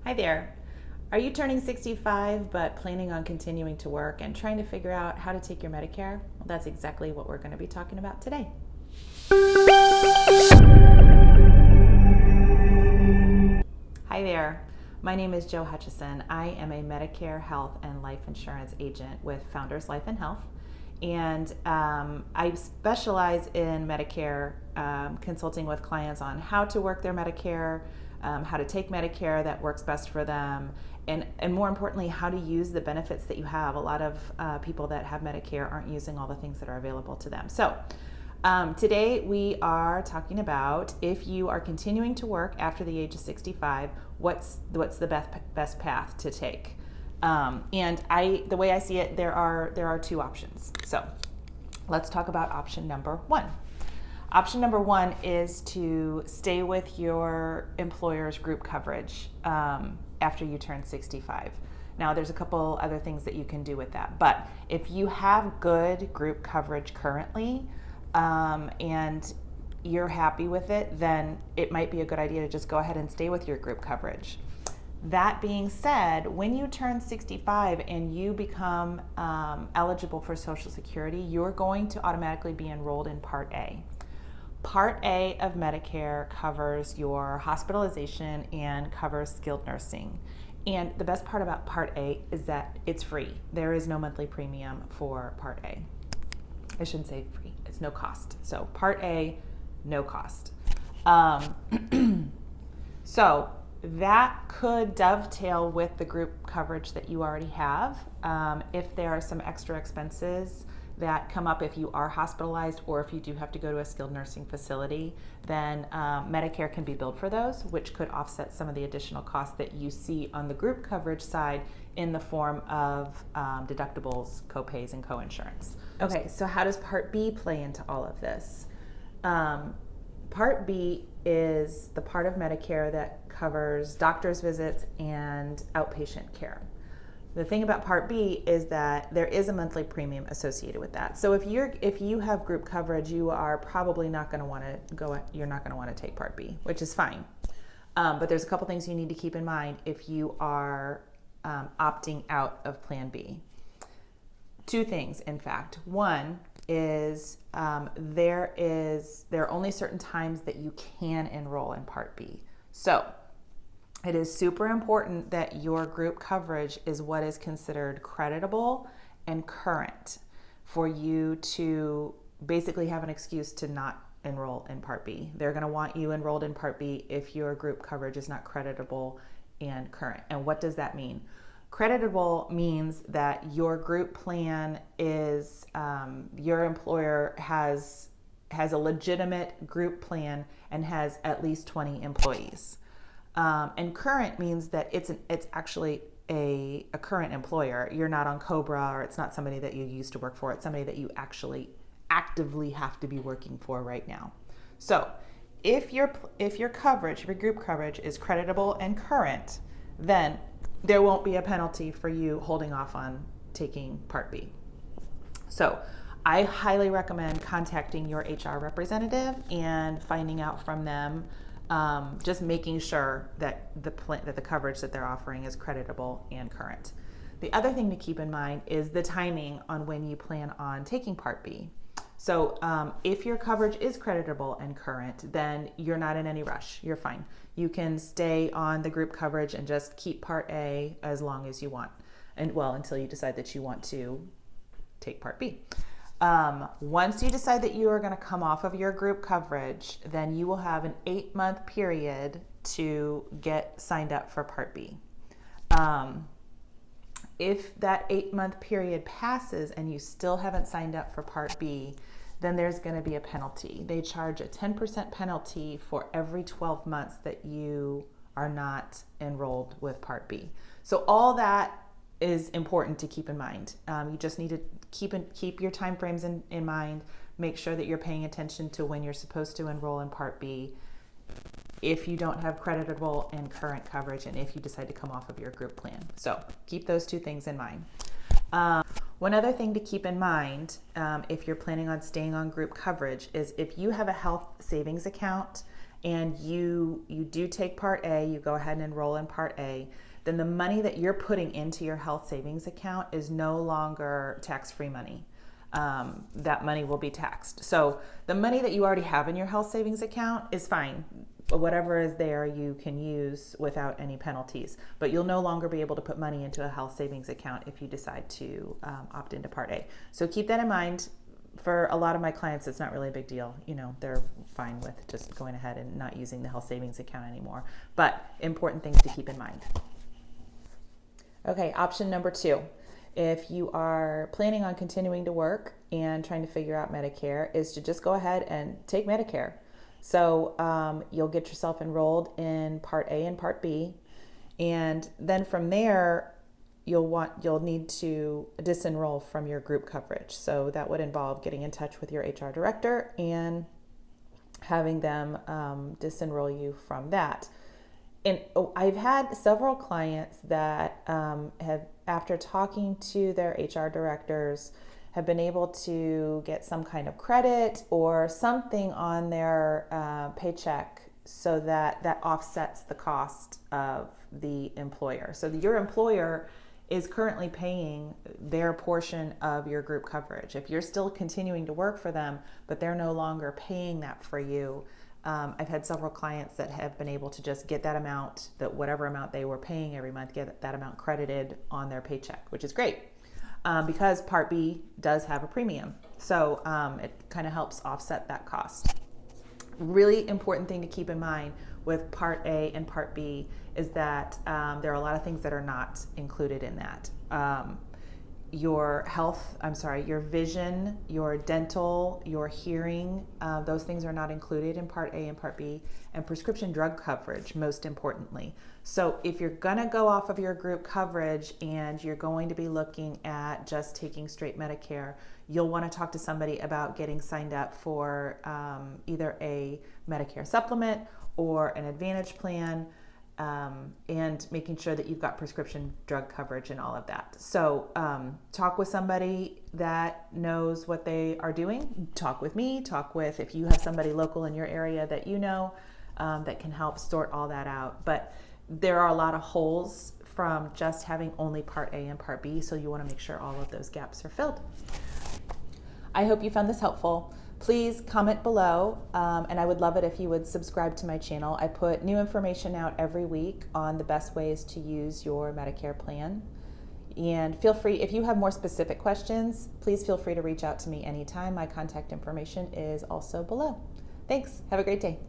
Hi there. Are you turning 65 but planning on continuing to work and trying to figure out how to take your Medicare? Well, that's exactly what we're going to be talking about today. Hi there. My name is Jo Hutchison. I am a Medicare health and life insurance agent with Founders Life and Health. And I specialize in Medicare consulting with clients on how to work their Medicare, how to take Medicare that works best for them, and more importantly, how to use the benefits that you have. A lot of people that have Medicare aren't using all the things that are available to them. So today we are talking about if you are continuing to work after the age of 65, what's the best path to take. And the way I see it, there are two options. So let's talk about option number one. Option number one is to stay with your employer's group coverage after you turn 65. Now, there's a couple other things that you can do with that. But if you have good group coverage currently and you're happy with it, then it might be a good idea to just go ahead and stay with your group coverage. That being said, when you turn 65 and you become eligible for Social Security, you're going to automatically be enrolled in Part A. Part A of Medicare covers your hospitalization and covers skilled nursing. And the best part about Part A is that it's free. There is no monthly premium for Part A. I shouldn't say free, it's no cost. So Part A, no cost. So that could dovetail with the group coverage that you already have. If there are some extra expenses that come up if you are hospitalized or if you do have to go to a skilled nursing facility, then Medicare can be billed for those, which could offset some of the additional costs that you see on the group coverage side in the form of deductibles, copays, and coinsurance. Okay, so how does Part B play into all of this? Part B is the part of Medicare that covers doctor's visits and outpatient care. The thing about Part B is that there is a monthly premium associated with that. So if you have group coverage, you are probably not going to want to you're not going to want to take Part B, which is fine. But there's a couple things you need to keep in mind if you are opting out of Plan B. Two things, in fact. One is there are only certain times that you can enroll in Part B. So it is super important that your group coverage is what is considered creditable and current for you to basically have an excuse to not enroll in Part B. They're going to want you enrolled in Part B if your group coverage is not creditable and current. And what does that mean? Creditable means that your group plan is, your employer has a legitimate group plan and has at least 20 employees. And current means that it's actually a current employer. You're not on COBRA, or it's not somebody that you used to work for. It's somebody that you actually actively have to be working for right now. So if your coverage, if your group coverage is creditable and current, then there won't be a penalty for you holding off on taking Part B. So I highly recommend contacting your HR representative and finding out from them, just making sure that the coverage that they're offering is creditable and current. The other thing to keep in mind is the timing on when you plan on taking Part B. So if your coverage is creditable and current, then you're not in any rush. You're fine. You can stay on the group coverage and just keep Part A as long as you want, until you decide that you want to take Part B. Once you decide that you are going to come off of your group coverage, then you will have an 8-month period to get signed up for Part B. If that 8-month period passes and you still haven't signed up for Part B, then there's going to be a penalty. They charge a 10% penalty for every 12 months that you are not enrolled with Part B. So all that is important to keep in mind. You just need to keep your time frames in mind. Make sure that you're paying attention to when you're supposed to enroll in Part B if you don't have creditable and current coverage, and if you decide to come off of your group plan. So keep those two things in mind. One other thing to keep in mind if you're planning on staying on group coverage is if you have a health savings account and you do take Part A, you go ahead and enroll in Part A, then the money that you're putting into your health savings account is no longer tax-free money. That money will be taxed. So the money that you already have in your health savings account is fine. Whatever is there you can use without any penalties, but you'll no longer be able to put money into a health savings account if you decide to opt into Part A. So keep that in mind. For a lot of my clients, it's not really a big deal. They're fine with just going ahead and not using the health savings account anymore, but important things to keep in mind. Okay, option number 2. If you are planning on continuing to work and trying to figure out Medicare, is to just go ahead and take Medicare. So you'll get yourself enrolled in Part A and Part B, and then from there, you'll need to disenroll from your group coverage. So that would involve getting in touch with your HR director and having them disenroll you from that. And I've had several clients that have, after talking to their HR directors, have been able to get some kind of credit or something on their paycheck so that offsets the cost of the employer. So your employer is currently paying their portion of your group coverage. If you're still continuing to work for them, but they're no longer paying that for you, I've had several clients that have been able to just get that amount, that whatever amount they were paying every month, get that amount credited on their paycheck, which is great because Part B does have a premium. So it kind of helps offset that cost. Really important thing to keep in mind with Part A and Part B is that there are a lot of things that are not included in that. Your vision, your dental, your hearing, those things are not included in Part A and Part B, and prescription drug coverage, most importantly. So if you're gonna go off of your group coverage and you're going to be looking at just taking straight Medicare, you'll wanna talk to somebody about getting signed up for either a Medicare supplement or an Advantage plan, and making sure that you've got prescription drug coverage and all of that. So talk with somebody that knows what they are doing. Talk with me, if you have somebody local in your area that you know that can help sort all that out. But there are a lot of holes from just having only Part A and Part B, so you want to make sure all of those gaps are filled. I hope you found this helpful. Please comment below, and I would love it if you would subscribe to my channel. I put new information out every week on the best ways to use your Medicare plan. And feel free, if you have more specific questions, please feel free to reach out to me anytime. My contact information is also below. Thanks. Have a great day.